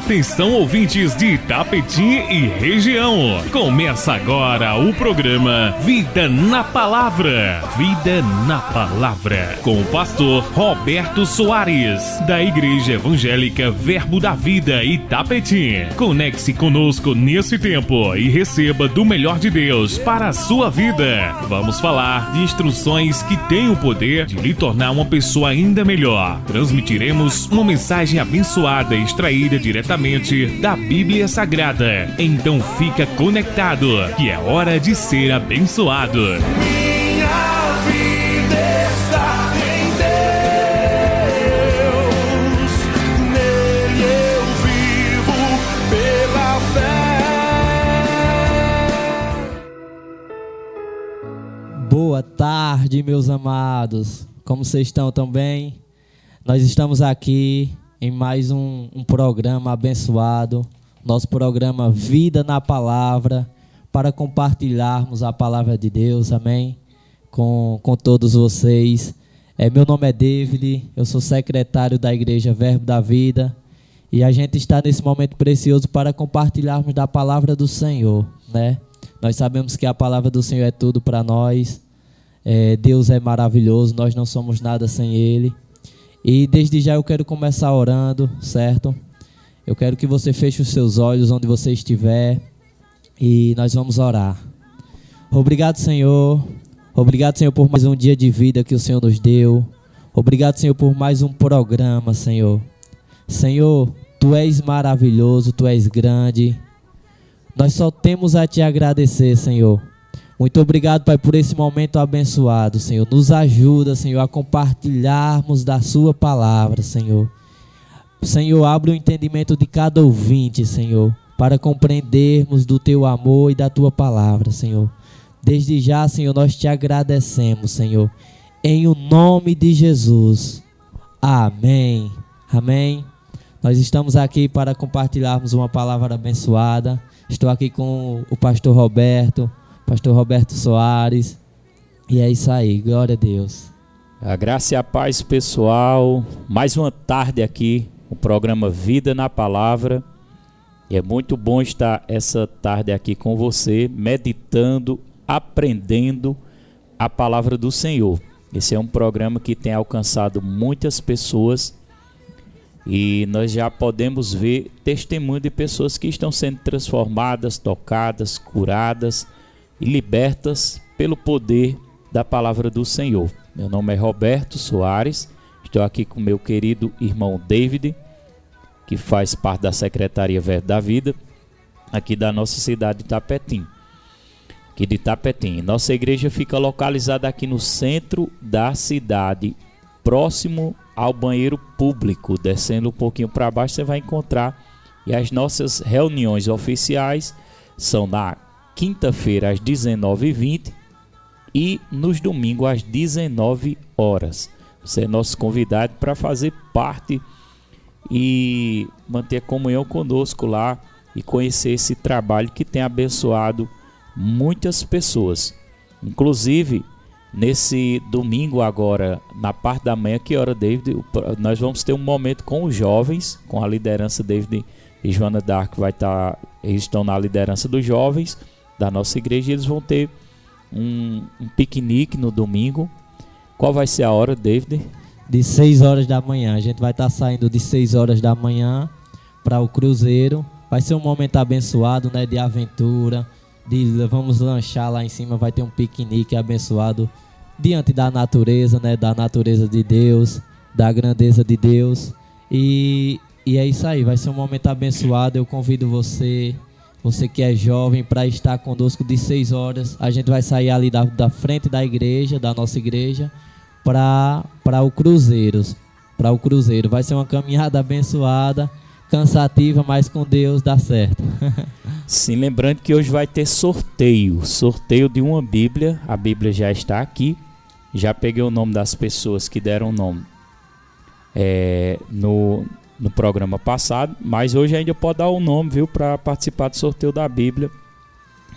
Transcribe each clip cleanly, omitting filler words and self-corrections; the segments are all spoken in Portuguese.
Atenção, ouvintes de Itapetim e região. Começa agora o programa Vida na Palavra. Vida na Palavra. Com o pastor Roberto Soares, da Igreja Evangélica Verbo da Vida Itapetim. Conecte-se conosco nesse tempo e receba do melhor de Deus para a sua vida. Vamos falar de instruções que têm o poder de lhe tornar uma pessoa ainda melhor. Transmitiremos uma mensagem abençoada extraída diretamente da Bíblia Sagrada. Então fica conectado, que é hora de ser abençoado. Minha vida está em Deus, nele eu vivo pela fé. Boa tarde, meus amados. Como vocês estão também? Nós estamos aqui em mais um programa abençoado, nosso programa Vida na Palavra, para compartilharmos a palavra de Deus, amém? Com todos vocês. Meu nome é David, eu sou secretário da Igreja Verbo da Vida, e a gente está nesse momento precioso para compartilharmos da palavra do Senhor, né? Nós sabemos que a palavra do Senhor é tudo para nós. Deus é maravilhoso, nós não somos nada sem Ele. E desde já eu quero começar orando, certo? Eu quero que você feche os seus olhos onde você estiver e nós vamos orar. Obrigado, Senhor. Obrigado, Senhor, por mais um dia de vida que o Senhor nos deu. Obrigado, Senhor, por mais um programa, Senhor. Senhor, Tu és maravilhoso, Tu és grande. Nós só temos a Te agradecer, Senhor. Muito obrigado, Pai, por esse momento abençoado, Senhor. Nos ajuda, Senhor, a compartilharmos da Sua palavra, Senhor. Senhor, abre o entendimento de cada ouvinte, Senhor, para compreendermos do Teu amor e da Tua palavra, Senhor. Desde já, Senhor, nós Te agradecemos, Senhor. Em o nome de Jesus. Amém. Amém. Nós estamos aqui para compartilharmos uma palavra abençoada. Estou aqui com o pastor Roberto Soares, e é isso aí, glória a Deus. A graça e a paz, pessoal. Mais uma tarde aqui, o programa Vida na Palavra. E é muito bom estar essa tarde aqui com você, meditando, aprendendo a palavra do Senhor. Esse é um programa que tem alcançado muitas pessoas e nós já podemos ver testemunho de pessoas que estão sendo transformadas, tocadas, curadas e libertas pelo poder da palavra do Senhor. Meu nome é Roberto Soares, estou aqui com meu querido irmão David, que faz parte da Secretaria Verbo da Vida, aqui da nossa cidade de Itapetim. Aqui de Itapetim. Nossa igreja fica localizada aqui no centro da cidade, próximo ao banheiro público. Descendo um pouquinho para baixo você vai encontrar. E as nossas reuniões oficiais são na quinta-feira às 19h20 e nos domingos às 19 horas. Você é nosso convidado para fazer parte e manter comunhão conosco lá e conhecer esse trabalho que tem abençoado muitas pessoas. Inclusive, nesse domingo agora, na parte da manhã, que hora, David? Nós vamos ter um momento com os jovens, com a liderança David e Joana Dark eles estão na liderança dos jovens da nossa igreja, e eles vão ter um piquenique no domingo. Qual vai ser a hora, David? De 6 horas da manhã. A gente vai estar saindo de 6 horas da manhã para o cruzeiro. Vai ser um momento abençoado, né, de aventura. Vamos lanchar lá em cima, vai ter um piquenique abençoado diante da natureza, né, da natureza de Deus, da grandeza de Deus. E é isso aí, vai ser um momento abençoado. Eu convido você que é jovem, para estar conosco de 6 horas. A gente vai sair ali da frente da igreja, da nossa igreja, para o cruzeiro. Vai ser uma caminhada abençoada, cansativa, mas com Deus dá certo. Sim, lembrando que hoje vai ter sorteio de uma Bíblia. A Bíblia já está aqui. Já peguei o nome das pessoas que deram o nome no programa passado, mas hoje ainda pode dar o nome, viu, para participar do sorteio da Bíblia.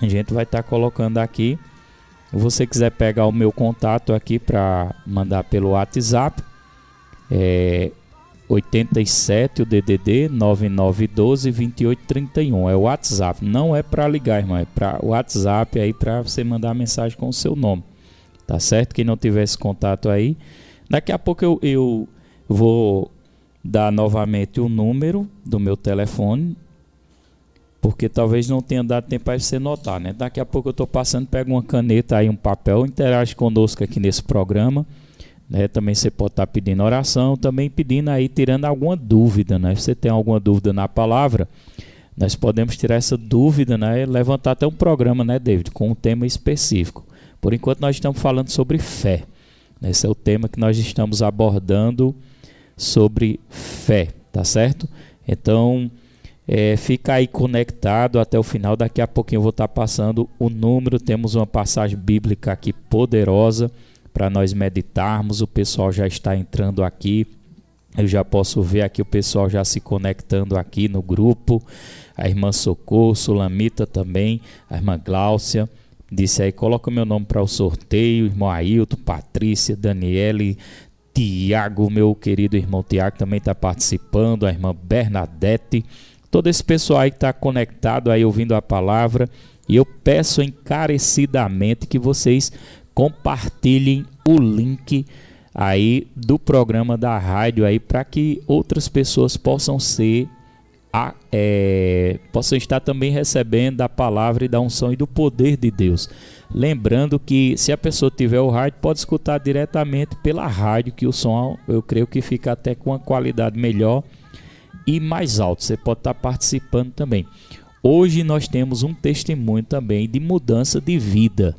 A gente vai estar colocando aqui. Se você quiser pegar o meu contato aqui para mandar pelo WhatsApp, 87, o DDD 9912-2831. É o WhatsApp. Não é para ligar, irmão. É para o WhatsApp aí para você mandar mensagem com o seu nome. Tá certo? Quem não tiver esse contato aí. Daqui a pouco eu vou dar novamente o número do meu telefone. Porque talvez não tenha dado tempo para você notar, né? Daqui a pouco eu estou passando, pega uma caneta aí, um papel, interage conosco aqui nesse programa. Né? Também você pode estar pedindo oração, também pedindo aí, tirando alguma dúvida, né? Se você tem alguma dúvida na palavra, nós podemos tirar essa dúvida, né? Levantar até um programa, né, David, com um tema específico. Por enquanto nós estamos falando sobre fé. Esse é o tema que nós estamos abordando sobre fé, tá certo? Então, fica aí conectado até o final. Daqui a pouquinho eu vou estar passando o número. Temos uma passagem bíblica aqui poderosa para nós meditarmos. O pessoal já está entrando aqui. Eu já posso ver aqui o pessoal já se conectando aqui no grupo. A irmã Socorro, Sulamita também, a irmã Gláucia. Disse aí, coloca o meu nome para o sorteio. Irmão Ailton, Patrícia, Daniele, Tiago, meu querido irmão Tiago também está participando. A irmã Bernadette. Todo esse pessoal aí que está conectado aí ouvindo a palavra. E eu peço encarecidamente que vocês compartilhem o link aí do programa da rádio aí para que outras pessoas possam possam estar também recebendo da palavra e da unção e do poder de Deus. Lembrando que se a pessoa tiver o rádio, pode escutar diretamente pela rádio, que o som eu creio que fica até com uma qualidade melhor e mais alto. Você pode estar participando também. Hoje nós temos um testemunho também de mudança de vida.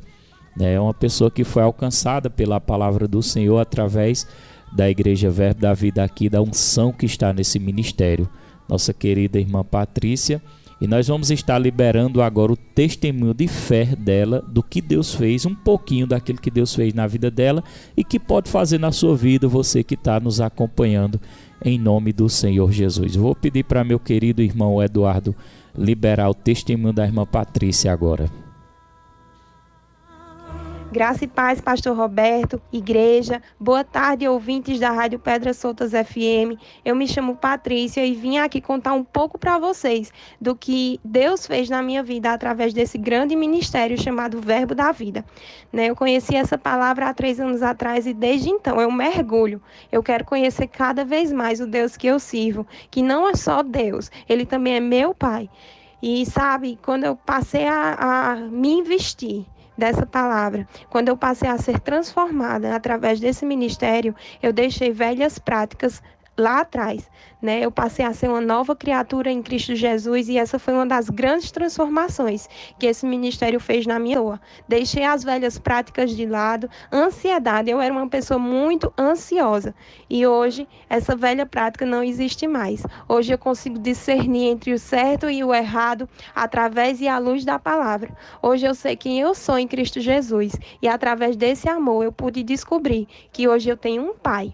É uma pessoa que foi alcançada pela palavra do Senhor através da Igreja Verbo da Vida aqui, da unção que está nesse ministério. Nossa querida irmã Patrícia. E nós vamos estar liberando agora o testemunho de fé dela, do que Deus fez, um pouquinho daquilo que Deus fez na vida dela e que pode fazer na sua vida, você que está nos acompanhando, em nome do Senhor Jesus. Vou pedir para meu querido irmão Eduardo liberar o testemunho da irmã Patrícia agora. Graça e paz, pastor Roberto, igreja, boa tarde, ouvintes da Rádio Pedras Soltas FM. Eu me chamo Patrícia e vim aqui contar um pouco para vocês do que Deus fez na minha vida através desse grande ministério chamado Verbo da Vida. Eu conheci essa palavra há 3 anos atrás e desde então eu mergulho. Eu quero conhecer cada vez mais o Deus que eu sirvo, que não é só Deus, Ele também é meu Pai. E sabe, quando eu passei a me investir dessa palavra, quando eu passei a ser transformada através desse ministério, eu deixei velhas práticas lá atrás, Eu passei a ser uma nova criatura em Cristo Jesus e essa foi uma das grandes transformações que esse ministério fez na minha vida. Deixei as velhas práticas de lado, ansiedade, eu era uma pessoa muito ansiosa e hoje essa velha prática não existe mais. Hoje eu consigo discernir entre o certo e o errado através e à luz da palavra. Hoje eu sei quem eu sou em Cristo Jesus e através desse amor eu pude descobrir que hoje eu tenho um Pai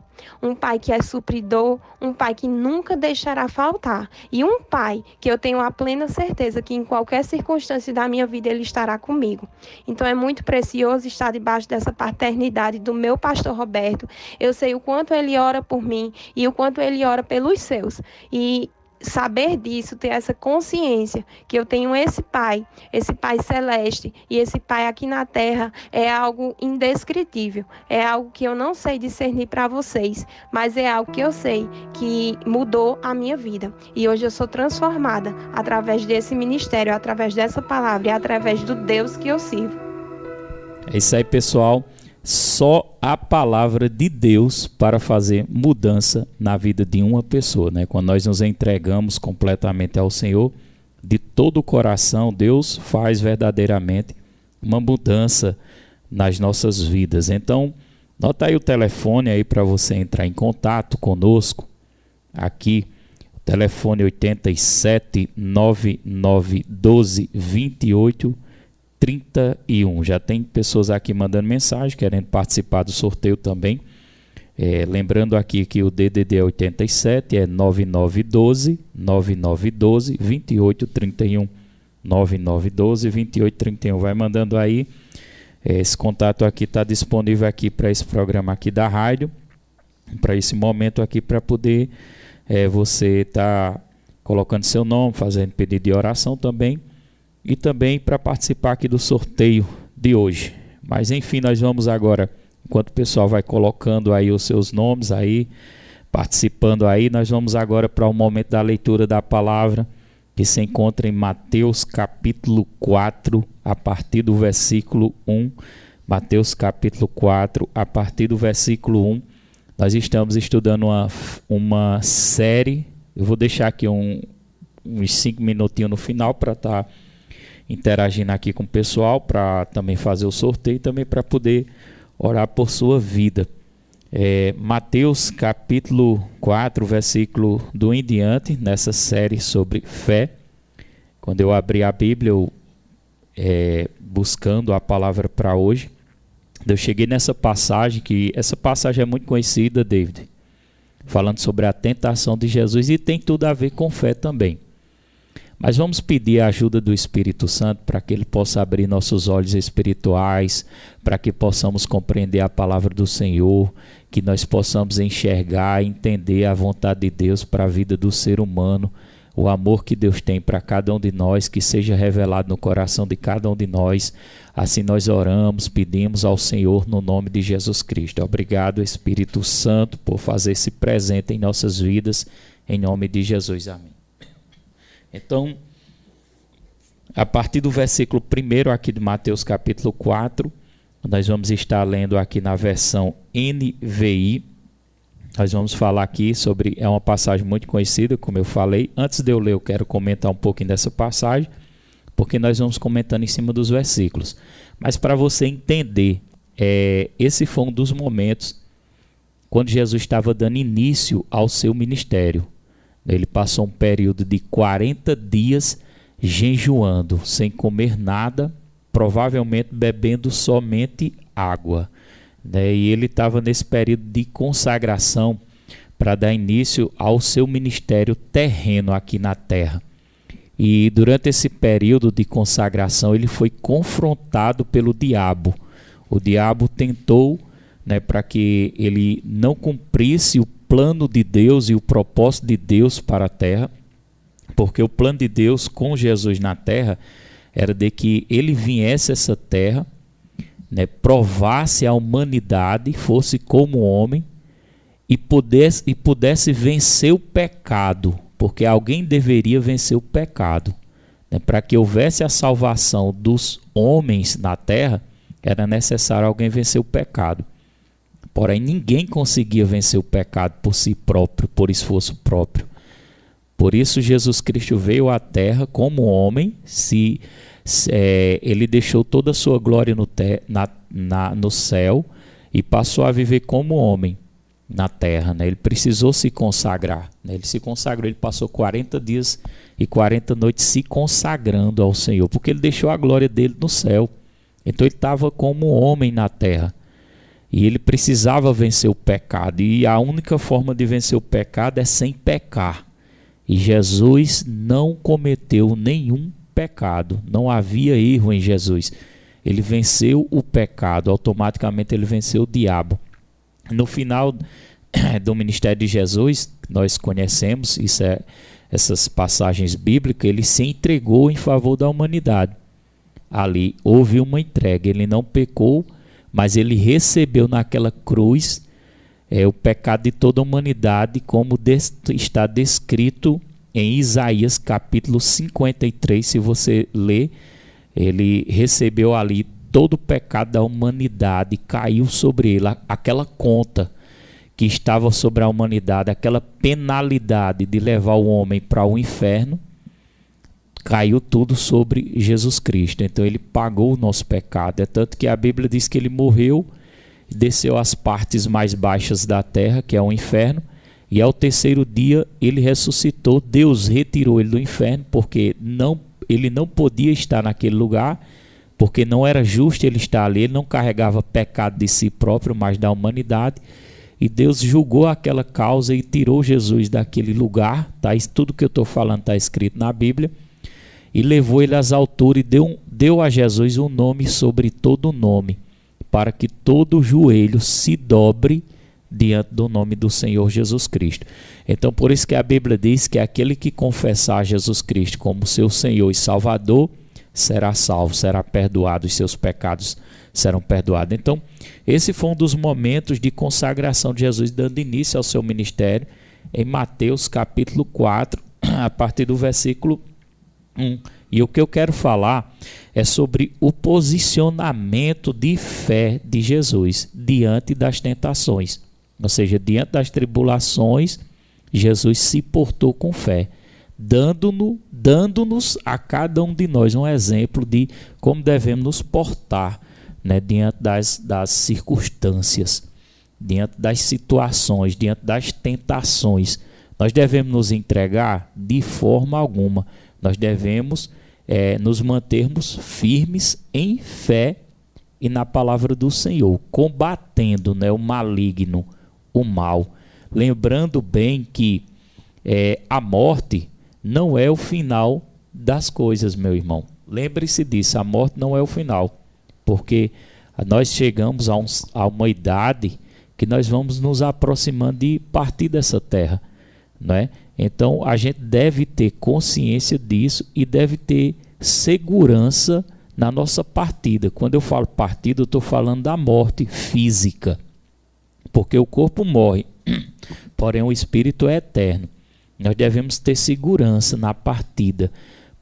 que é supridor, um Pai que nunca deixará faltar e um Pai que eu tenho a plena certeza que em qualquer circunstância da minha vida Ele estará comigo. Então é muito precioso estar debaixo dessa paternidade do meu pastor Roberto. Eu sei o quanto ele ora por mim e o quanto ele ora pelos seus. E saber disso, ter essa consciência que eu tenho esse Pai celeste e esse Pai aqui na terra é algo indescritível, é algo que eu não sei discernir para vocês, mas é algo que eu sei que mudou a minha vida e hoje eu sou transformada através desse ministério, através dessa palavra e através do Deus que eu sirvo. É isso aí, pessoal. Só a palavra de Deus para fazer mudança na vida de uma pessoa, Quando nós nos entregamos completamente ao Senhor, de todo o coração, Deus faz verdadeiramente uma mudança nas nossas vidas. Então, nota aí o telefone aí para você entrar em contato conosco. Aqui, o telefone 87 9912 28 31. Já tem pessoas aqui mandando mensagem, querendo participar do sorteio também. Lembrando aqui que o DDD é 87, é 9912 2831. 9912 2831. Vai mandando aí. Esse contato aqui está disponível aqui para esse programa aqui da rádio. para esse momento aqui, para poder você estar colocando seu nome, fazendo pedido de oração também, e também para participar aqui do sorteio de hoje. Mas enfim, nós vamos agora, enquanto o pessoal vai colocando aí os seus nomes aí, participando aí, nós vamos agora para o momento da leitura da palavra, que se encontra em Mateus capítulo 4, a partir do versículo 1. Mateus capítulo 4, a partir do versículo 1. Nós estamos estudando uma série. Eu vou deixar aqui uns 5 minutinhos no final para estar interagindo aqui com o pessoal, para também fazer o sorteio e também para poder orar por sua vida. Mateus capítulo 4, versículo do em diante, nessa série sobre fé. Quando eu abri a Bíblia, buscando a palavra para hoje, eu cheguei nessa passagem, que essa passagem é muito conhecida, David, falando sobre a tentação de Jesus, e tem tudo a ver com fé também. Mas vamos pedir a ajuda do Espírito Santo para que Ele possa abrir nossos olhos espirituais, para que possamos compreender a palavra do Senhor, que nós possamos enxergar e entender a vontade de Deus para a vida do ser humano, o amor que Deus tem para cada um de nós, que seja revelado no coração de cada um de nós. Assim nós oramos, pedimos ao Senhor no nome de Jesus Cristo. Obrigado, Espírito Santo, por fazer-se presente em nossas vidas, em nome de Jesus. Amém. Então, a partir do versículo 1 aqui de Mateus capítulo 4, nós vamos estar lendo aqui na versão NVI. Nós vamos falar aqui sobre, é uma passagem muito conhecida, como eu falei. Antes de eu ler, eu quero comentar um pouquinho dessa passagem, porque nós vamos comentando em cima dos versículos. Mas para você entender, esse foi um dos momentos quando Jesus estava dando início ao seu ministério. Ele passou um período de 40 dias jejuando, sem comer nada, provavelmente bebendo somente água. E ele estava nesse período de consagração para dar início ao seu ministério terreno aqui na terra. E durante esse período de consagração ele foi confrontado pelo diabo. O diabo tentou, para que ele não cumprisse o plano de Deus e o propósito de Deus para a terra, porque o plano de Deus com Jesus na terra era de que ele viesse a essa terra, provasse a humanidade, fosse como homem e pudesse vencer o pecado, porque alguém deveria vencer o pecado. Para que houvesse a salvação dos homens na terra, era necessário alguém vencer o pecado. Porém, ninguém conseguia vencer o pecado por si próprio, por esforço próprio. Por isso, Jesus Cristo veio à terra como homem, ele deixou toda a sua glória no céu e passou a viver como homem na terra. Ele precisou se consagrar. Ele se consagrou, ele passou 40 dias e 40 noites se consagrando ao Senhor, porque ele deixou a glória dele no céu. Então ele estava como homem na terra. E ele precisava vencer o pecado. E a única forma de vencer o pecado é sem pecar. E Jesus não cometeu nenhum pecado. Não havia erro em Jesus. Ele venceu o pecado. Automaticamente ele venceu o diabo. No final do ministério de Jesus, nós conhecemos, essas passagens bíblicas, ele se entregou em favor da humanidade. Ali houve uma entrega. Ele não pecou, mas ele recebeu naquela cruz o pecado de toda a humanidade, como está descrito em Isaías capítulo 53. Se você ler, ele recebeu ali todo o pecado da humanidade, caiu sobre ele, aquela conta que estava sobre a humanidade, aquela penalidade de levar o homem para o inferno, caiu tudo sobre Jesus Cristo. Então ele pagou o nosso pecado. É tanto que a Bíblia diz que ele morreu, desceu às partes mais baixas da terra, que é o inferno, e ao terceiro dia ele ressuscitou. Deus retirou ele do inferno, porque ele não podia estar naquele lugar, porque não era justo ele estar ali. Ele não carregava pecado de si próprio, mas da humanidade. E Deus julgou aquela causa e tirou Jesus daquele lugar. Isso tudo que eu estou falando está escrito na Bíblia. E levou ele às alturas e deu a Jesus um nome sobre todo nome, para que todo joelho se dobre diante do nome do Senhor Jesus Cristo. Então, por isso que a Bíblia diz que aquele que confessar Jesus Cristo como seu Senhor e Salvador será salvo, será perdoado, os seus pecados serão perdoados. Então, esse foi um dos momentos de consagração de Jesus, dando início ao seu ministério, em Mateus capítulo 4, a partir do versículo 1. E o que eu quero falar é sobre o posicionamento de fé de Jesus diante das tentações. Ou seja, diante das tribulações, Jesus se portou com fé, dando-nos a cada um de nós um exemplo de como devemos nos portar, né, diante das circunstâncias, diante das situações, diante das tentações. Nós devemos nos entregar de forma alguma. Nós devemos nos mantermos firmes em fé e na palavra do Senhor, combatendo, né, o maligno, o mal. Lembrando bem que a morte não é o final das coisas, meu irmão. Lembre-se disso, a morte não é o final, porque nós chegamos a uma idade que nós vamos nos aproximando de partir dessa terra, né? Então a gente deve ter consciência disso e deve ter segurança na nossa partida. Quando eu falo partida, eu estou falando da morte física, porque o corpo morre, porém o espírito é eterno. Nós devemos ter segurança na partida.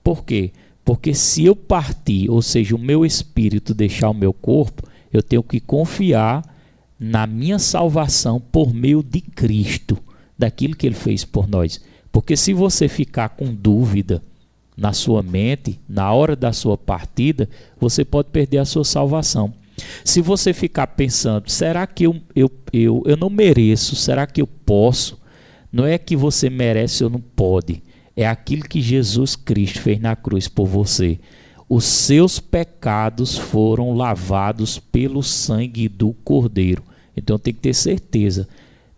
Por quê? Porque se eu partir, ou seja, o meu espírito deixar o meu corpo, eu tenho que confiar na minha salvação por meio de Cristo, daquilo que Ele fez por nós. Porque se você ficar com dúvida na sua mente, na hora da sua partida, você pode perder a sua salvação. Se você ficar pensando, será que eu não mereço? Será que eu posso? Não é que você merece ou não pode. É aquilo que Jesus Cristo fez na cruz por você. Os seus pecados foram lavados pelo sangue do Cordeiro. Então tem que ter certeza.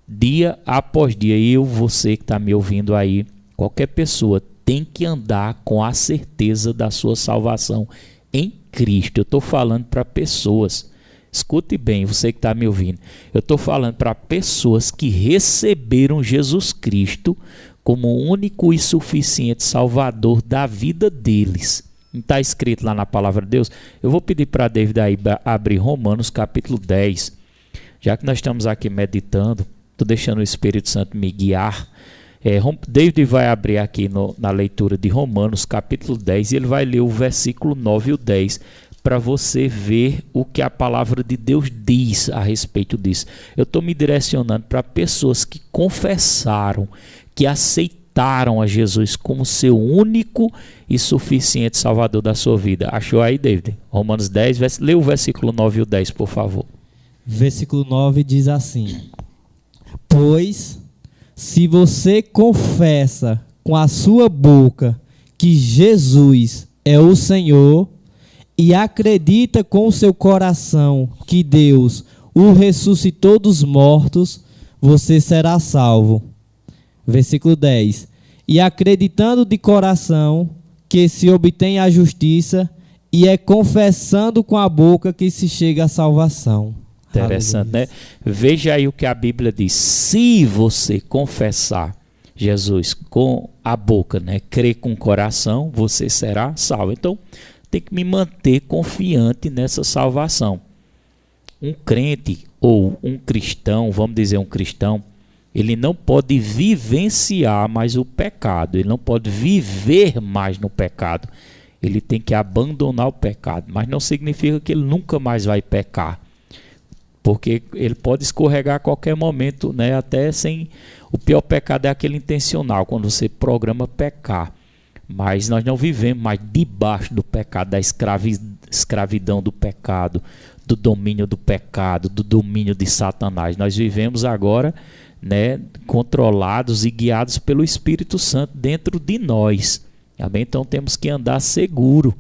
Dia após dia, você que está me ouvindo aí, qualquer pessoa tem que andar com a certeza da sua salvação em Cristo. Eu estou falando para pessoas, escute bem, você que está me ouvindo, eu estou falando para pessoas que receberam Jesus Cristo como o único e suficiente Salvador da vida deles. Não está escrito lá na palavra de Deus? Eu vou pedir para David aí abrir Romanos capítulo 10, já que nós estamos aqui meditando, estou deixando o Espírito Santo me guiar. David vai abrir aqui na leitura de Romanos capítulo 10 e ele vai ler o versículo 9 e o 10 para você ver o que a palavra de Deus diz a respeito disso. Eu estou me direcionando para pessoas que confessaram, que aceitaram a Jesus como seu único e suficiente Salvador da sua vida. Achou aí, David? Romanos 10, lê o versículo 9 e o 10, por favor. Versículo 9 diz assim: pois se você confessa com a sua boca que Jesus é o Senhor e acredita com o seu coração que Deus o ressuscitou dos mortos, você será salvo. Versículo 10. E acreditando de coração que se obtém a justiça, e é confessando com a boca que se chega à salvação. Interessante, né? Veja aí o que a Bíblia diz. Se você confessar Jesus com a boca, né, crer com o coração, você será salvo. Então, tem que me manter confiante nessa salvação. Um crente ou um cristão, vamos dizer um cristão, ele não pode vivenciar mais o pecado, ele não pode viver mais no pecado. Ele tem que abandonar o pecado, mas não significa que ele nunca mais vai pecar. Porque ele pode escorregar a qualquer momento, né? Até sem... O pior pecado é aquele intencional, quando você programa pecar. Mas nós não vivemos mais debaixo do pecado, da escravidão do pecado, do domínio do pecado, do domínio de Satanás. Nós vivemos agora, né, controlados e guiados pelo Espírito Santo dentro de nós. Amém? Então temos que andar seguro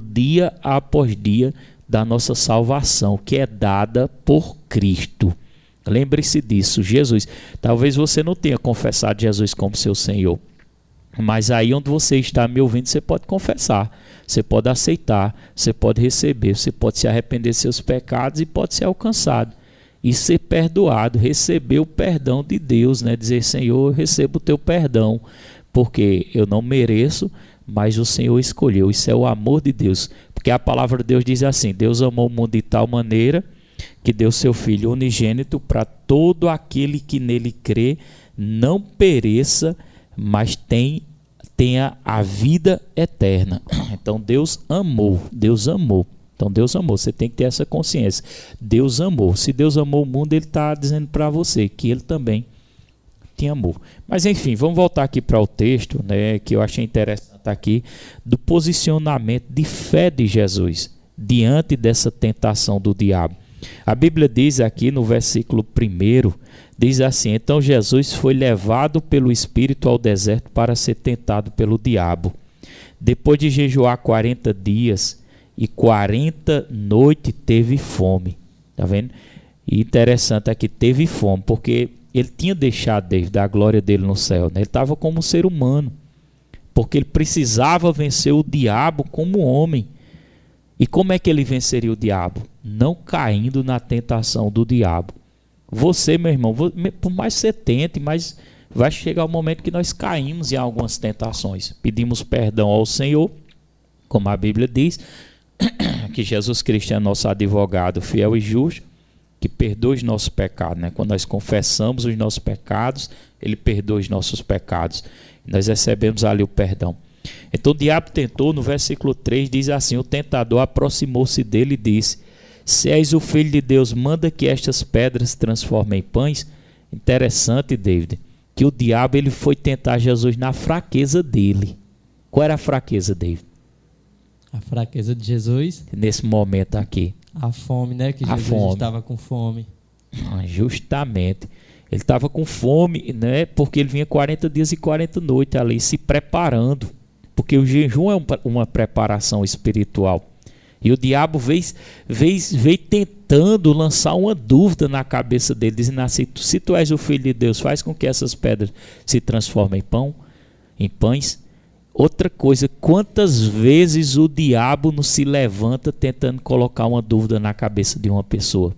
dia após dia, da nossa salvação, que é dada por Cristo. Lembre-se disso, Jesus. Talvez você não tenha confessado Jesus como seu Senhor, mas aí onde você está me ouvindo, você pode confessar, você pode aceitar, você pode receber, você pode se arrepender de seus pecados e pode ser alcançado. e ser perdoado, receber o perdão de Deus, né? Dizer, Senhor, eu recebo o teu perdão, porque eu não mereço, mas o Senhor escolheu. Isso é o amor de Deus, porque a palavra de Deus diz assim: Deus amou o mundo de tal maneira que deu seu Filho unigênito para todo aquele que nele crê não pereça, mas tenha a vida eterna. Então Deus amou. Então Deus amou, você tem que ter essa consciência. Deus amou. Se Deus amou o mundo, Ele está dizendo para você que Ele também te amou. Mas enfim, vamos voltar aqui para o texto, né, que eu achei interessante aqui, do posicionamento de fé de Jesus diante dessa tentação do diabo. A Bíblia diz aqui no versículo 1, diz assim: então Jesus foi levado pelo Espírito ao deserto para ser tentado pelo diabo. Depois de jejuar 40 dias e 40 noites, teve fome. Tá vendo? E interessante aqui, teve fome, porque ele tinha deixado a glória dele no céu, né? Ele estava como um ser humano, porque ele precisava vencer o diabo como homem. E como é que ele venceria o diabo? Não caindo na tentação do diabo. Você, meu irmão, por mais que você tente, mas vai chegar o momento que nós caímos em algumas tentações. Pedimos perdão ao Senhor, como a Bíblia diz, que Jesus Cristo é nosso advogado fiel e justo, que perdoa os nossos pecados, né? Quando nós confessamos os nossos pecados, Ele perdoa os nossos pecados. Nós recebemos ali o perdão. Então o diabo tentou, no versículo 3 diz assim: o tentador aproximou-se dele e disse: se és o Filho de Deus, manda que estas pedras se transformem em pães. Interessante, David, que o diabo ele foi tentar Jesus na fraqueza dele. Qual era a fraqueza, David? A fraqueza de Jesus? Nesse momento aqui. A fome, né? Que Jesus estava com fome. Justamente. Ele estava com fome, né? Porque ele vinha 40 dias e 40 noites ali se preparando. Porque o jejum é uma preparação espiritual. E o diabo veio tentando lançar uma dúvida na cabeça dele, dizendo assim: se tu és o Filho de Deus, faz com que essas pedras se transformem em pães. Outra coisa, quantas vezes o diabo não se levanta tentando colocar uma dúvida na cabeça de uma pessoa?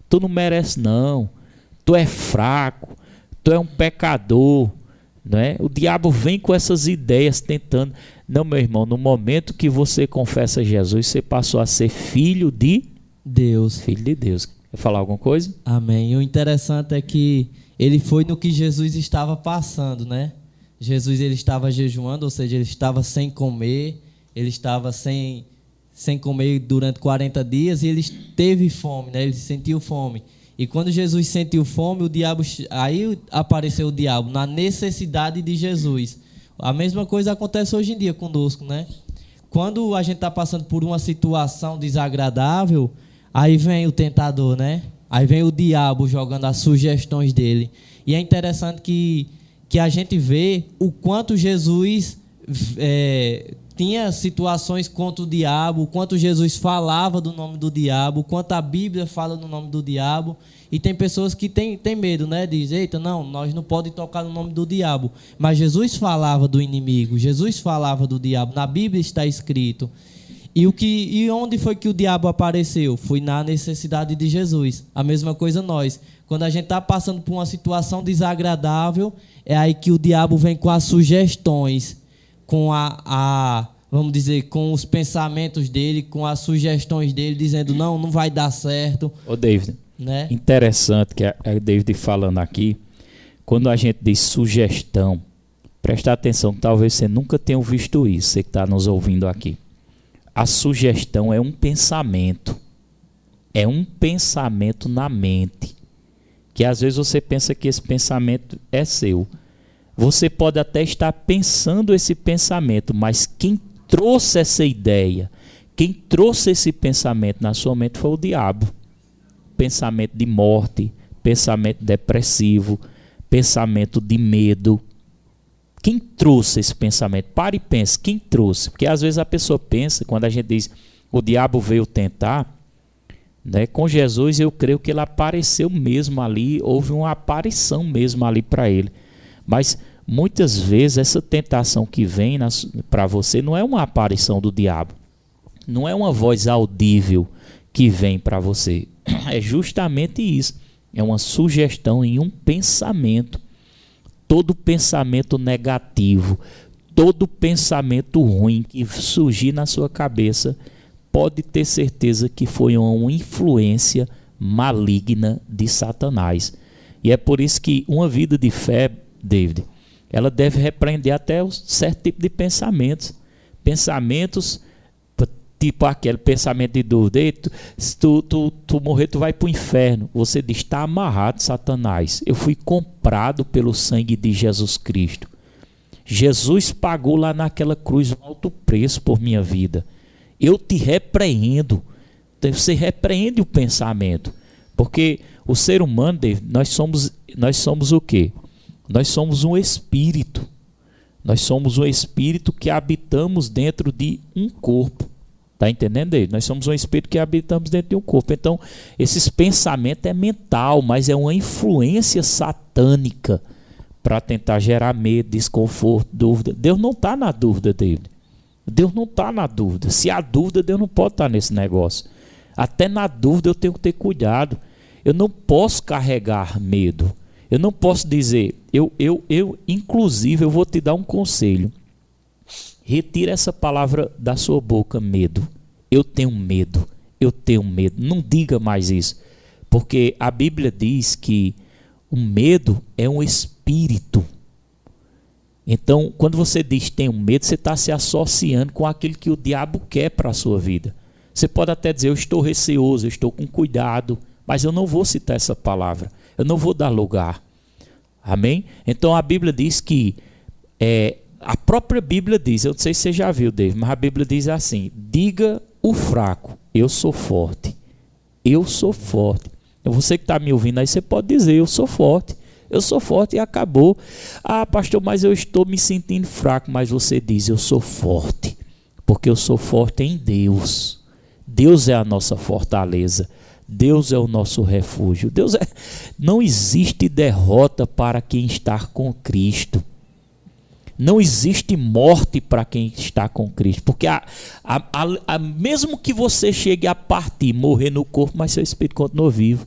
Tu não merece não, tu é fraco, tu é um pecador. Não é? O diabo vem com essas ideias tentando. Não, meu irmão, no momento que você confessa Jesus, você passou a ser filho de Deus. Filho de Deus. Quer falar alguma coisa? Amém. E o interessante é que ele foi no que Jesus estava passando, né? Jesus ele estava jejuando, ou seja, ele estava sem comer, ele estava sem comer durante 40 dias e ele teve fome, né? Ele sentiu fome. E quando Jesus sentiu fome, aí apareceu o diabo na necessidade de Jesus. A mesma coisa acontece hoje em dia conosco, né? Quando a gente está passando por uma situação desagradável, aí vem o tentador, né? Aí vem o diabo jogando as sugestões dele. E é interessante que a gente vê o quanto Jesus tinha situações contra o diabo, o quanto Jesus falava do nome do diabo, o quanto a Bíblia fala no nome do diabo. E tem pessoas que têm medo, né? Diz, eita, não, nós não podemos tocar no nome do diabo. Mas Jesus falava do inimigo, Jesus falava do diabo, na Bíblia está escrito. E onde foi que o diabo apareceu? Foi na necessidade de Jesus. A mesma coisa nós. Quando a gente está passando por uma situação desagradável, é aí que o diabo vem com as sugestões, com vamos dizer, com os pensamentos dele, com as sugestões dele, dizendo, não vai dar certo. Ô David, né? Interessante que é David falando aqui, quando a gente diz sugestão, presta atenção, talvez você nunca tenha visto isso, você que está nos ouvindo aqui. A sugestão é um pensamento na mente, que às vezes você pensa que esse pensamento é seu. Você pode até estar pensando esse pensamento, mas quem trouxe essa ideia, quem trouxe esse pensamento na sua mente foi o diabo. Pensamento de morte, pensamento depressivo, pensamento de medo. Quem trouxe esse pensamento? Pare e pense, quem trouxe? Porque às vezes a pessoa pensa, quando a gente diz o diabo veio tentar, né, com Jesus eu creio que ele apareceu mesmo ali, houve uma aparição mesmo ali para ele. Mas muitas vezes essa tentação que vem para você não é uma aparição do diabo, não é uma voz audível que vem para você. É justamente isso. É uma sugestão em um pensamento. Todo pensamento negativo, todo pensamento ruim que surgir na sua cabeça, pode ter certeza que foi uma influência maligna de Satanás. E é por isso que uma vida de fé, David, ela deve repreender até um certo tipo de pensamentos. Pensamentos tipo aquele pensamento de dúvida. Se tu morrer, tu vai para o inferno. Você diz, está amarrado, Satanás. Eu fui comprado pelo sangue de Jesus Cristo. Jesus pagou lá naquela cruz um alto preço por minha vida. Eu te repreendo. Você repreende o pensamento. Porque o ser humano, David, nós somos o quê? Nós somos um espírito. Nós somos um espírito que habitamos dentro de um corpo. Está entendendo, David? Nós somos um espírito que habitamos dentro de um corpo. Então, esses pensamentos é mental, mas é uma influência satânica para tentar gerar medo, desconforto, dúvida. Deus não está na dúvida, David. Deus não está na dúvida. Se há dúvida, Deus não pode estar nesse negócio. Até na dúvida eu tenho que ter cuidado. Eu não posso carregar medo. Eu não posso dizer, inclusive, eu vou te dar um conselho. Retira essa palavra da sua boca, medo. Eu tenho medo. Eu tenho medo. Não diga mais isso. Porque a Bíblia diz que o medo é um espírito. Então, quando você diz tenho medo, você está se associando com aquilo que o diabo quer para a sua vida. Você pode até dizer, eu estou receoso, eu estou com cuidado, mas eu não vou citar essa palavra. Eu não vou dar lugar. Amém? Então, a Bíblia diz que... a própria Bíblia diz, eu não sei se você já viu, David, mas a Bíblia diz assim, diga o fraco, eu sou forte. Eu sou forte. Então, você que está me ouvindo aí, você pode dizer, eu sou forte. Eu sou forte e acabou. Ah, pastor, mas eu estou me sentindo fraco. Mas você diz, eu sou forte. Porque eu sou forte em Deus. Deus é a nossa fortaleza. Deus é o nosso refúgio. Não existe derrota para quem está com Cristo. Não existe morte para quem está com Cristo. Porque mesmo que você chegue a partir, morrer no corpo, mas seu espírito continua vivo.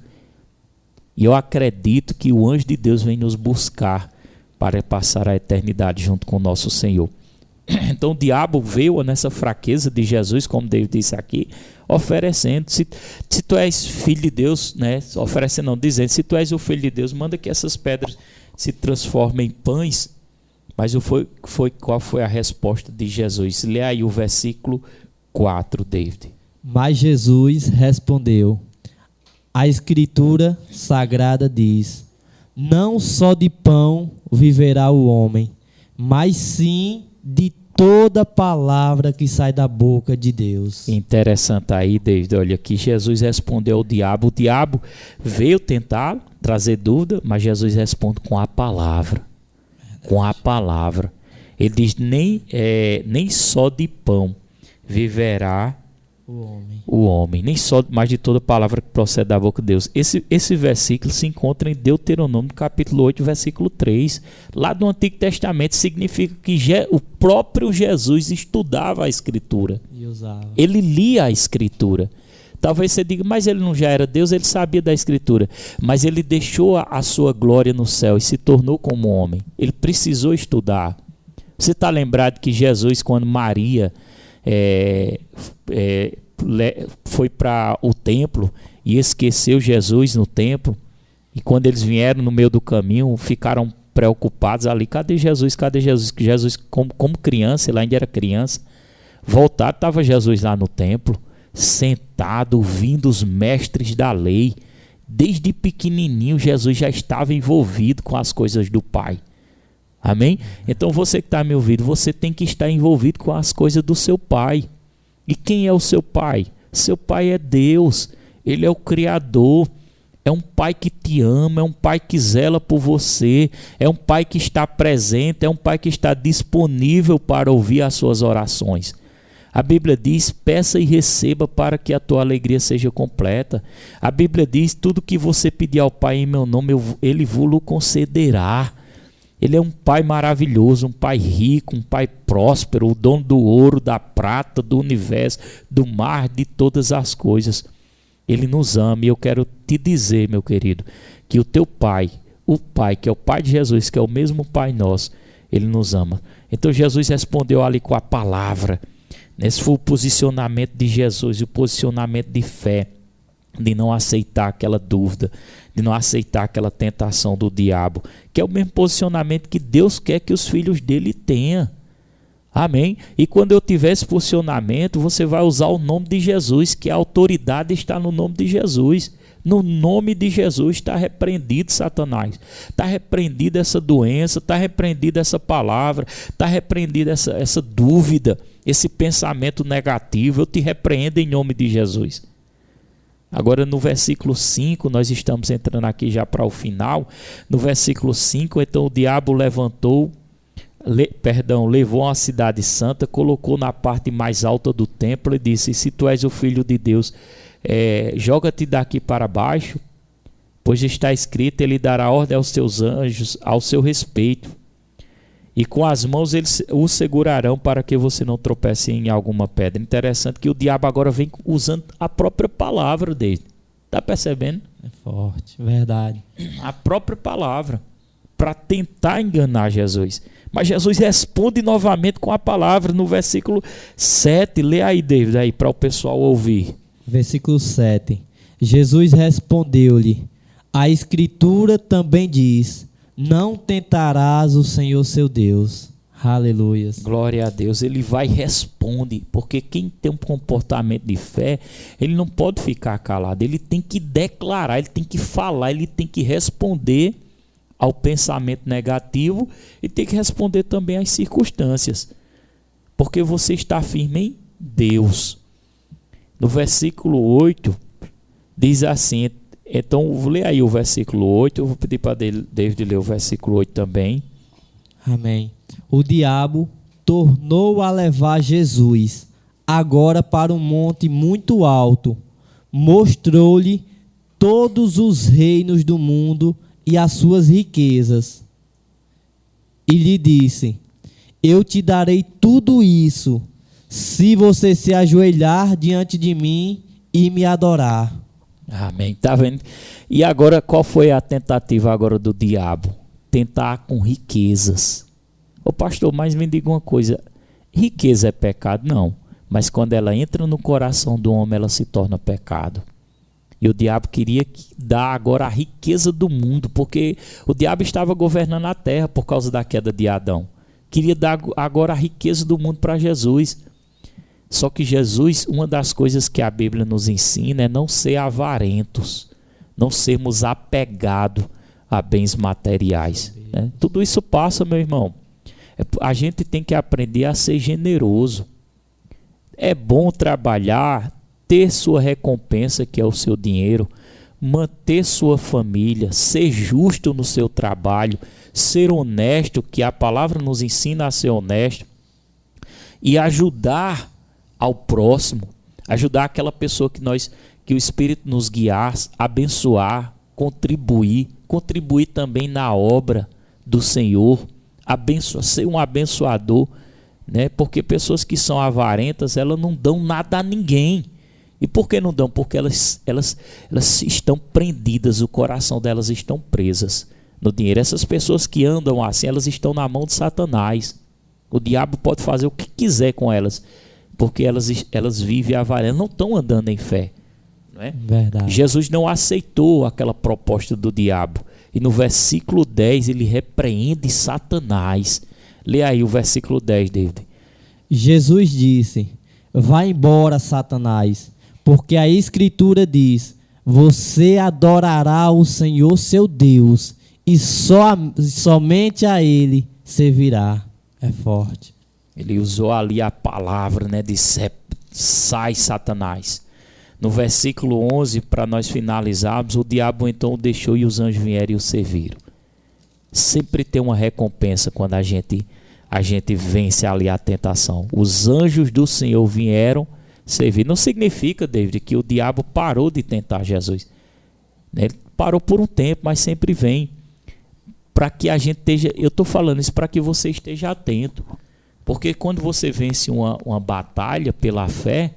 E eu acredito que o anjo de Deus vem nos buscar para passar a eternidade junto com o nosso Senhor. Então o diabo veio nessa fraqueza de Jesus, como David disse aqui, oferecendo. Se tu és filho de Deus, né? Oferecendo não, dizendo, se tu és o filho de Deus, manda que essas pedras se transformem em pães. Mas qual foi a resposta de Jesus? Lê aí o versículo 4, David. Mas Jesus respondeu, a Escritura Sagrada diz, não só de pão viverá o homem, mas sim de toda palavra que sai da boca de Deus. Interessante aí, David, olha aqui, Jesus respondeu ao diabo. O diabo veio tentar trazer dúvida, mas Jesus responde com a palavra. Com a palavra. Ele diz, nem só de pão viverá o homem, nem só, mas de toda palavra que procede da boca de Deus. Esse versículo se encontra em Deuteronômio, capítulo 8, versículo 3. Lá do Antigo Testamento, significa que o próprio Jesus estudava a Escritura. E usava. Ele lia a Escritura. Talvez você diga, mas ele não já era Deus, ele sabia da Escritura. Mas ele deixou a sua glória no céu e se tornou como homem. Ele precisou estudar. Você está lembrado que Jesus, quando Maria foi para o templo e esqueceu Jesus no templo, e quando eles vieram no meio do caminho, ficaram preocupados ali, cadê Jesus? Cadê Jesus? Que Jesus, como criança, ele ainda era criança, voltado, estava Jesus lá no templo, sentado, ouvindo os mestres da lei. Desde pequenininho, Jesus já estava envolvido com as coisas do Pai. Amém? Então você que está me ouvindo, você tem que estar envolvido com as coisas do seu Pai. E quem é o seu Pai? Seu Pai é Deus. Ele é o Criador. É um Pai que te ama, é um Pai que zela por você, é um Pai que está presente, é um Pai que está disponível para ouvir as suas orações. A Bíblia diz, peça e receba para que a tua alegria seja completa. A Bíblia diz, tudo que você pedir ao Pai em meu nome, Ele vos concederá. Ele é um Pai maravilhoso, um Pai rico, um Pai próspero, o dono do ouro, da prata, do universo, do mar, de todas as coisas. Ele nos ama. E eu quero te dizer, meu querido, que o teu Pai, o Pai, que é o Pai de Jesus, que é o mesmo Pai nosso, Ele nos ama. Então Jesus respondeu ali com a palavra. Esse foi o posicionamento de Jesus, o posicionamento de fé, de não aceitar aquela dúvida, de não aceitar aquela tentação do diabo, que é o mesmo posicionamento que Deus quer que os filhos dele tenham. Amém? E quando eu tiver esse posicionamento, você vai usar o nome de Jesus, que a autoridade está no nome de Jesus. No nome de Jesus está repreendido Satanás, está repreendida essa doença, está repreendida essa palavra, está repreendida essa dúvida, esse pensamento negativo. Eu te repreendo em nome de Jesus. Agora no versículo 5, nós estamos entrando aqui já para o final. No versículo 5, então o diabo levou a cidade santa, colocou na parte mais alta do templo e disse: se tu és o filho de Deus, joga-te daqui para baixo, pois está escrito, ele dará ordem aos seus anjos ao seu respeito, e com as mãos eles o segurarão para que você não tropece em alguma pedra. Interessante que o diabo agora vem usando a própria palavra dele. Está percebendo? É forte, verdade. A própria palavra, para tentar enganar Jesus. Mas Jesus responde novamente com a palavra no versículo 7. Lê aí, David, aí, para o pessoal ouvir. Versículo 7. Jesus respondeu-lhe: a Escritura também diz: não tentarás o Senhor seu Deus. Aleluias. Glória a Deus. Ele vai e responde, porque quem tem um comportamento de fé, ele não pode ficar calado, ele tem que declarar, ele tem que falar, ele tem que responder ao pensamento negativo e tem que responder também às circunstâncias, porque você está firme em Deus. No versículo 8 diz assim, então vou ler aí o versículo 8, eu vou pedir para David ler o versículo 8 também. Amém. O diabo tornou a levar Jesus agora para um monte muito alto, mostrou-lhe todos os reinos do mundo e as suas riquezas, e lhe disse: eu te darei tudo isso, se você se ajoelhar diante de mim e me adorar. Amém, tá vendo? E agora, qual foi a tentativa agora do diabo? Tentar com riquezas. Ô pastor, mas me diga uma coisa, riqueza é pecado? Não, mas quando ela entra no coração do homem, ela se torna pecado. E o diabo queria dar agora a riqueza do mundo, porque o diabo estava governando a terra por causa da queda de Adão. Queria dar agora a riqueza do mundo para Jesus. Só que Jesus, uma das coisas que a Bíblia nos ensina é não ser avarentos, não sermos apegados a bens materiais, né? Tudo isso passa, meu irmão. A gente tem que aprender a ser generoso. É bom trabalhar, ter sua recompensa, que é o seu dinheiro, manter sua família, ser justo no seu trabalho, ser honesto, que a palavra nos ensina a ser honesto, e ajudar ao próximo, ajudar aquela pessoa que o Espírito nos guiar, abençoar, contribuir também na obra do Senhor, ser um abençoador, né? Porque pessoas que são avarentas, elas não dão nada a ninguém. E por que não dão? Porque elas estão prendidas, o coração delas estão presas no dinheiro. Essas pessoas que andam assim, elas estão na mão de Satanás. O diabo pode fazer o que quiser com elas, porque elas vivem avarando, não estão andando em fé. Não é? Verdade. Jesus não aceitou aquela proposta do diabo. E no versículo 10 ele repreende Satanás. Lê aí o versículo 10, David. Jesus disse: vá embora, Satanás, porque a Escritura diz: você adorará o Senhor seu Deus, e somente a Ele servirá. É forte. Ele usou ali a palavra, né, de sai, Satanás. No versículo 11, para nós finalizarmos, o diabo então o deixou e os anjos vieram e o serviram. Sempre tem uma recompensa quando a gente vence ali a tentação. Os anjos do Senhor vieram servir. Não significa, David, que o diabo parou de tentar Jesus. Ele parou por um tempo, mas sempre vem. Para que a gente esteja... Eu estou falando isso para que você esteja atento. Porque quando você vence uma batalha pela fé,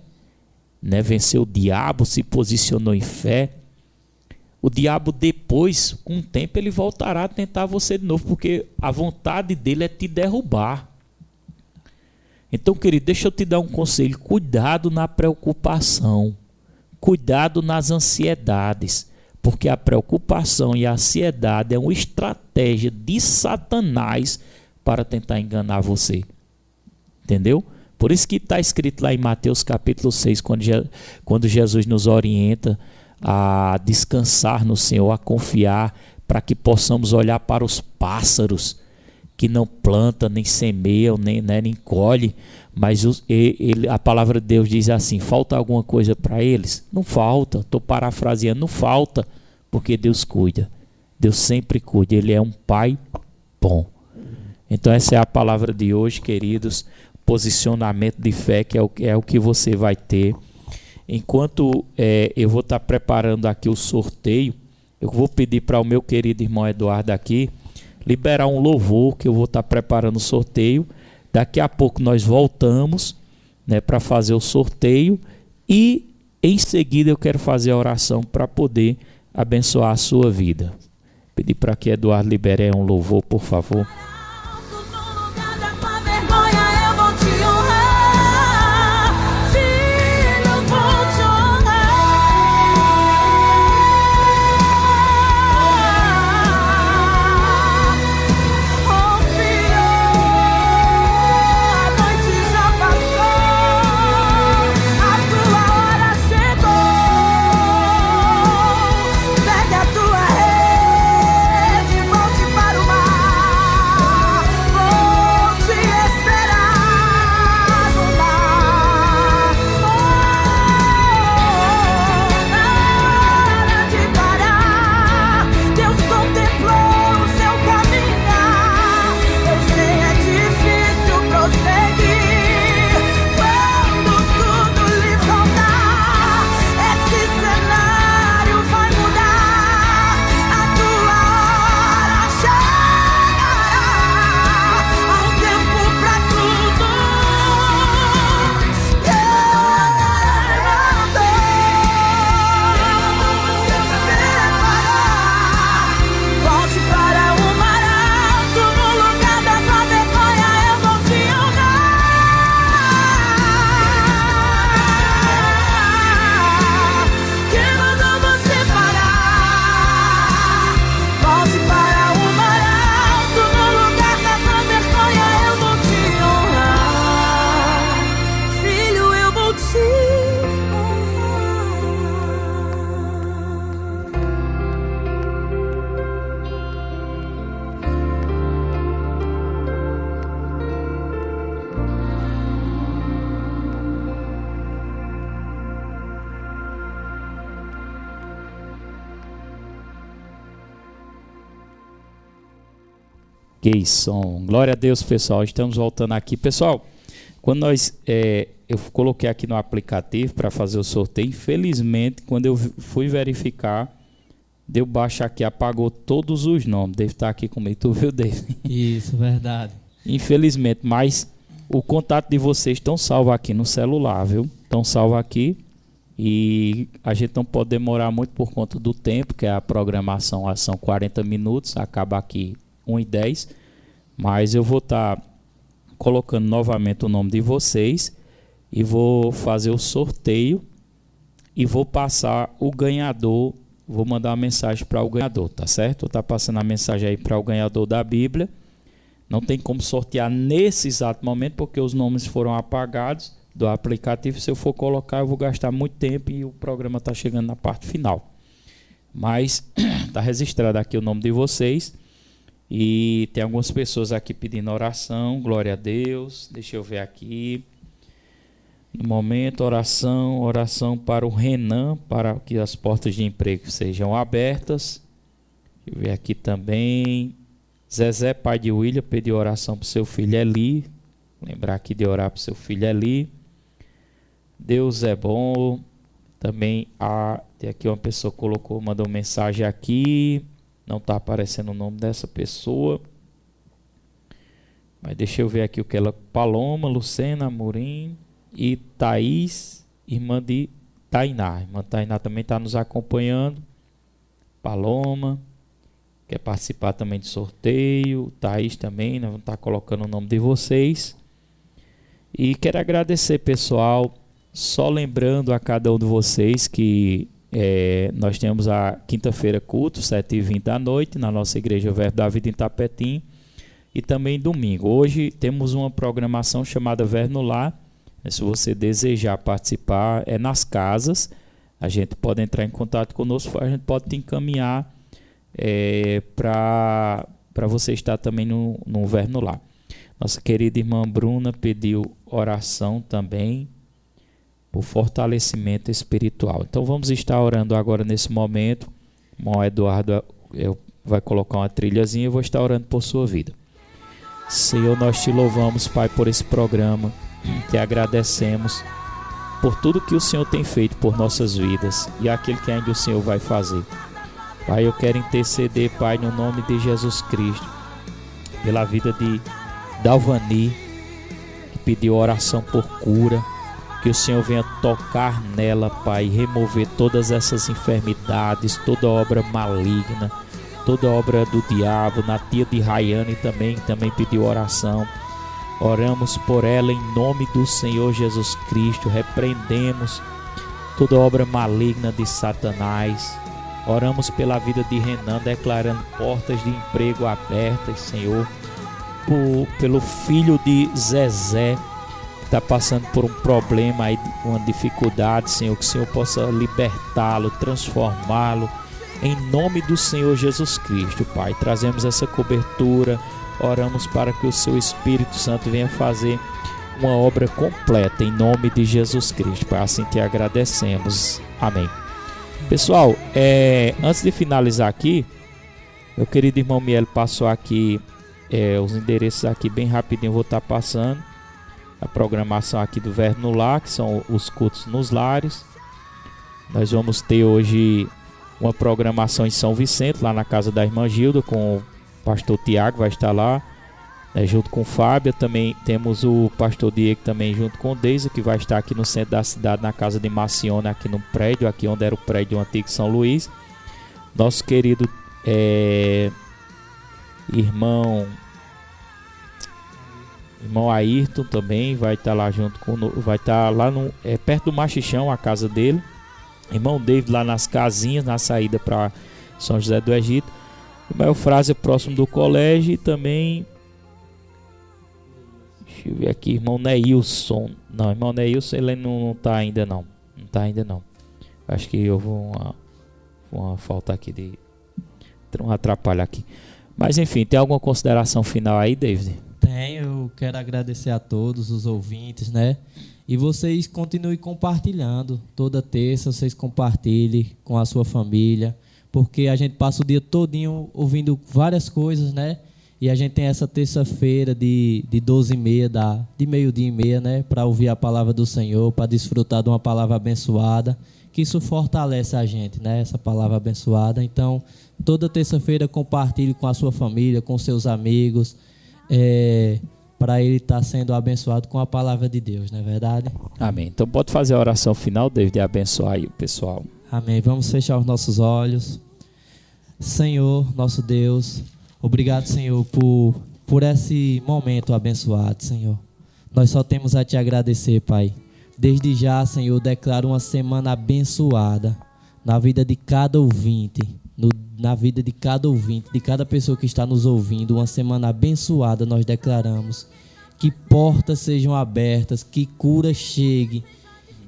né? Venceu o diabo, se posicionou em fé. O diabo depois, com o tempo, ele voltará a tentar você de novo, porque a vontade dele é te derrubar. Então, querido, deixa eu te dar um conselho. Cuidado na preocupação. Cuidado nas ansiedades. Porque a preocupação e a ansiedade é uma estratégia de Satanás para tentar enganar você. Entendeu? Por isso que está escrito lá em Mateus capítulo 6, quando Jesus nos orienta a descansar no Senhor, a confiar, para que possamos olhar para os pássaros que não plantam, nem semeiam, nem colhem, mas a palavra de Deus diz assim: falta alguma coisa para eles? Não falta, estou parafraseando, não falta, porque Deus cuida, Deus sempre cuida, Ele é um Pai bom. Então essa é a palavra de hoje, queridos, posicionamento de fé, que é o que você vai ter. Enquanto eu vou estar preparando aqui o sorteio, eu vou pedir para o meu querido irmão Eduardo aqui liberar um louvor, que eu vou estar preparando o sorteio. Daqui a pouco nós voltamos, né, para fazer o sorteio, e em seguida eu quero fazer a oração para poder abençoar a sua vida. Pedir para que Eduardo libere um louvor, por favor. Que som. Glória a Deus, pessoal. Estamos voltando aqui. Pessoal, quando eu coloquei aqui no aplicativo para fazer o sorteio, infelizmente, quando eu fui verificar, deu baixo aqui, apagou todos os nomes. Deve estar aqui comigo, tu viu, David? Isso, verdade. Infelizmente, mas o contato de vocês estão salvo aqui no celular, viu? Estão salvo aqui, e a gente não pode demorar muito por conta do tempo, que é a programação, são 40 minutos, acaba aqui 1h10, mas eu vou estar colocando novamente o nome de vocês e vou fazer o sorteio e vou passar o ganhador, vou mandar uma mensagem para o ganhador, tá certo? Vou estar passando a mensagem aí para o ganhador da Bíblia. Não tem como sortear nesse exato momento, porque os nomes foram apagados do aplicativo. Se eu for colocar, eu vou gastar muito tempo e o programa está chegando na parte final. Mas está registrado aqui o nome de vocês. E tem algumas pessoas aqui pedindo oração. Glória a Deus. Deixa eu ver aqui. No momento, oração para o Renan, para que as portas de emprego sejam abertas. Deixa eu ver aqui também. Zezé, pai de William, pediu oração para o seu filho Eli. Lembrar aqui de orar para o seu filho Eli. Deus é bom. Também tem aqui uma pessoa que mandou mensagem aqui. Não está aparecendo o nome dessa pessoa. Mas deixa eu ver aqui o que ela... Paloma, Lucena, Amorim e Thaís. irmã de Tainá. Irmã Tainá também está nos acompanhando. Paloma, quer participar também do sorteio. Thaís também, nós vamos estar colocando o nome de vocês. E quero agradecer, pessoal, só lembrando a cada um de vocês que nós temos a quinta-feira culto, 7h20 da noite, na nossa igreja Verbo da Vida em Tapetim, e também domingo. Hoje temos uma programação chamada Verbo no Lar. Se você desejar participar, é nas casas. A gente pode entrar em contato conosco, a gente pode te encaminhar para você estar também no Verbo no Lar. Nossa querida irmã Bruna pediu oração também por fortalecimento espiritual. Então vamos estar orando agora nesse momento. O irmão Eduardo vai colocar uma trilhazinha e eu vou estar orando por sua vida. Senhor, nós te louvamos, Pai, por esse programa. Te agradecemos por tudo que o Senhor tem feito por nossas vidas e aquilo que ainda o Senhor vai fazer. Pai, eu quero interceder, Pai, no nome de Jesus Cristo, pela vida de Dalvani, que pediu oração por cura. Que o Senhor venha tocar nela, Pai, remover todas essas enfermidades, toda obra maligna, toda obra do diabo. Na tia de Rayane também pediu oração. Oramos por ela em nome do Senhor Jesus Cristo. Repreendemos toda obra maligna de Satanás. Oramos pela vida de Renan, declarando portas de emprego abertas, Senhor. Pelo filho de Zezé, está passando por um problema aí, uma dificuldade, Senhor, que o Senhor possa libertá-lo, transformá-lo, em nome do Senhor Jesus Cristo, Pai. Trazemos essa cobertura, oramos para que o Seu Espírito Santo venha fazer uma obra completa, em nome de Jesus Cristo, Pai. Assim te agradecemos. Amém. Pessoal, antes de finalizar aqui, meu querido irmão Miele passou aqui os endereços aqui bem rapidinho, eu vou estar passando. A programação aqui do Verbo no Lar, que são os cultos nos lares. Nós vamos ter hoje uma programação em São Vicente, lá na casa da irmã Gilda, com o pastor Tiago, vai estar lá, junto com Fábia. Também temos o pastor Diego também junto com o Deise, que vai estar aqui no centro da cidade, na casa de Macione, aqui no prédio, aqui onde era o prédio antigo São Luís. Nosso querido irmão Ayrton também vai estar lá junto com, vai estar lá perto do Machichão, a casa dele. Irmão David lá nas casinhas, na saída para São José do Egito. Irmão Eufrásia próximo do colégio. E também, deixa eu ver aqui, irmão Neilson. Não, irmão Neilson ele não está ainda não. Não está ainda não. Acho que houve uma falta aqui de um atrapalho aqui. Mas enfim, tem alguma consideração final aí, David? Eu quero agradecer a todos os ouvintes, né? E vocês continuem compartilhando. Toda terça vocês compartilhem com a sua família, porque a gente passa o dia todinho ouvindo várias coisas, né? E a gente tem essa terça-feira de 12h30, de meio-dia e meia, né? Para ouvir a palavra do Senhor, para desfrutar de uma palavra abençoada, que isso fortalece a gente, né? Essa palavra abençoada. Então, toda terça-feira compartilhe com a sua família, com seus amigos, para ele estar sendo abençoado com a palavra de Deus, não é verdade? Amém. Então pode fazer a oração final, Deus, de abençoar aí o pessoal. Amém. Vamos fechar os nossos olhos. Senhor, nosso Deus, obrigado, Senhor, por esse momento abençoado, Senhor. Nós só temos a te agradecer, Pai. Desde já, Senhor, declaro uma semana abençoada na vida de cada ouvinte, na vida de cada pessoa que está nos ouvindo. Uma semana abençoada nós declaramos. Que portas sejam abertas, que cura chegue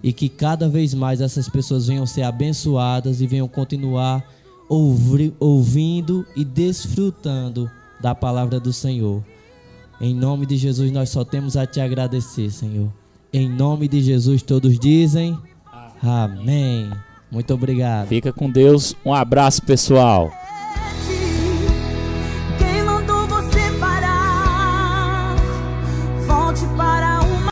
e que cada vez mais essas pessoas venham ser abençoadas e venham continuar ouvindo e desfrutando da palavra do Senhor. Em nome de Jesus nós só temos a te agradecer, Senhor. Em nome de Jesus todos dizem amém. Muito obrigado. Fica com Deus. Um abraço, pessoal.